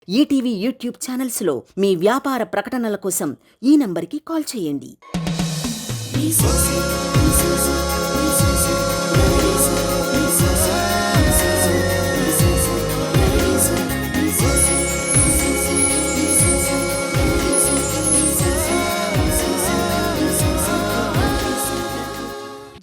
ETV YouTube ఛానల్స్లో మీ వ్యాపార ప్రకటనల కోసం ఈ నంబర్కి కాల్ చేయండి.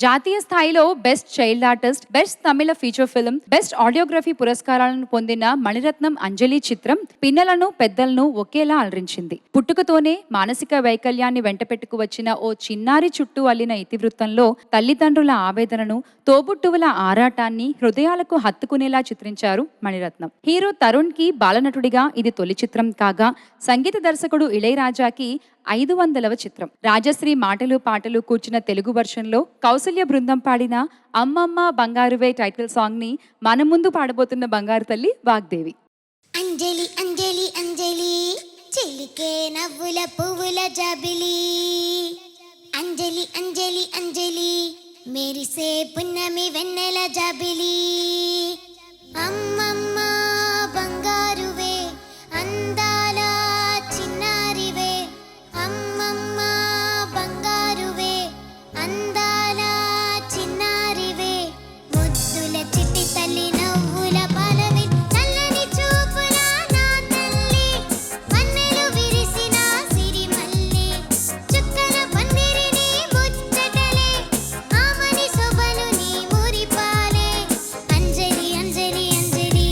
జాతీయ స్థాయిలో బెస్ట్ చైల్డ్ ఆర్టిస్ట్, బెస్ట్ తమిళ ఫీచర్ ఫిల్మ్, బెస్ట్ ఆడియోగ్రఫీ పురస్కారాలను పొందిన మణిరత్నం అంజలి చిత్రం పిన్నలను పెద్దలను ఒకేలా అలరించింది. పుట్టుకతోనే మానసిక వైకల్యాన్ని వెంటపెట్టుకు వచ్చిన ఓ చిన్నారి చుట్టూ అల్లిన ఇతివృత్తంలో తల్లిదండ్రుల ఆవేదనను, తోబుట్టువుల ఆరాటాన్ని హృదయాలకు హత్తుకునేలా చిత్రించారు మణిరత్నం. హీరో తరుణ్ కి బాలనటుడిగా ఇది తొలి చిత్రం కాగా, సంగీత దర్శకుడు ఇళయరాజాకి 500వ చిత్రం. రాజశ్రీ మాటలు పాటలు కూర్చిన తెలుగు వర్షన్లో కౌసల్య బృందం పాడిన అమ్మమ్మ బంగారువే టైటిల్ సాంగ్ ని మన ముందు పాడబోతున్న బంగారు తల్లి వాగ్దేవి. అంజలి అంజలి అంజలి చెలికే నవ్వుల పువ్వుల జాబిలి, అంజలి అంజలి అంజలి మెరిసే పున్నమి వెన్నెల జాబిలి, అమ్మమ్మ బంగారువే అందాల చిన్నారివే, అమ్మమ్మ బంగారువే అందాల చిన్నారివే, ముద్దుల చిట్టి తల్లి నవ్వుల పాలవి చల్లని చూపుల నా తల్లి, మన్నెలు విరిసిన సిరిమల్లి చుక్కల పందిరిని ముచ్చటలే, ఆమని సొబలు నీ మురిపాలే, అంజలి అంజలి అంజలి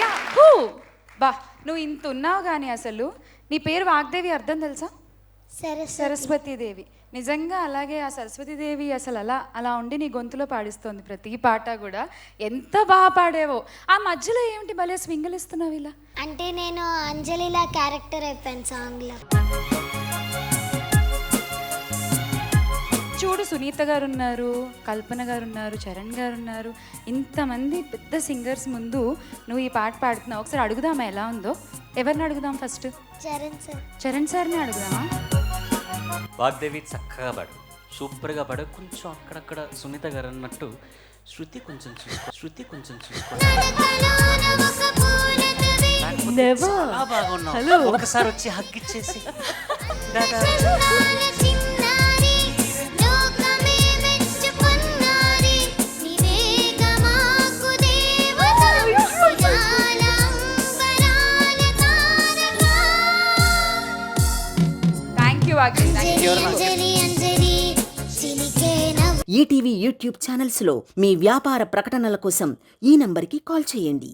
యా హూ బా నువ్వు ఇంత ఉన్నావు కానీ అసలు నీ పేరు వాగ్దేవి అర్థం తెలుసా? సరస్వతీదేవి. నిజంగా అలాగే ఆ సరస్వతీదేవి అసలు అలా ఉండి నీ గొంతులో పాడిస్తోంది ప్రతి పాట కూడా. ఎంత బాగా పాడేవో. ఆ మధ్యలో ఏమిటి భలే స్వింగల్ ఇస్తున్నావు ఇలా? అంటే నేను అంజలిలా క్యారెక్టర్ అయిపోయాను సాంగ్లో. చూడు, సునీత గారు ఉన్నారు, కల్పన గారు ఉన్నారు, చరణ్ గారు ఉన్నారు, ఇంతమంది పెద్ద సింగర్స్ ముందు నువ్వు ఈ పాట పాడుతున్నావు. ఒకసారి అడుగుదామా ఎలా ఉందో? ఎవరిని అడుగుదాం ఫస్ట్? చరణ్ సార్ని అడుగుదామా? వాగ్దేవి చక్కగా పాడు, సూపర్గా పాడు. కొంచెం అక్కడక్కడ సునీత గారు అన్నట్టు శృతి కొంచెం చూసుకో. చాలా బాగున్నావు. ఒకసారి వచ్చి హగ్ ఇచ్చేసి ఈటీవీ యూట్యూబ్ ఛానల్స్లో మీ వ్యాపార ప్రకటనల కోసం ఈ నంబర్కి కాల్ చేయండి.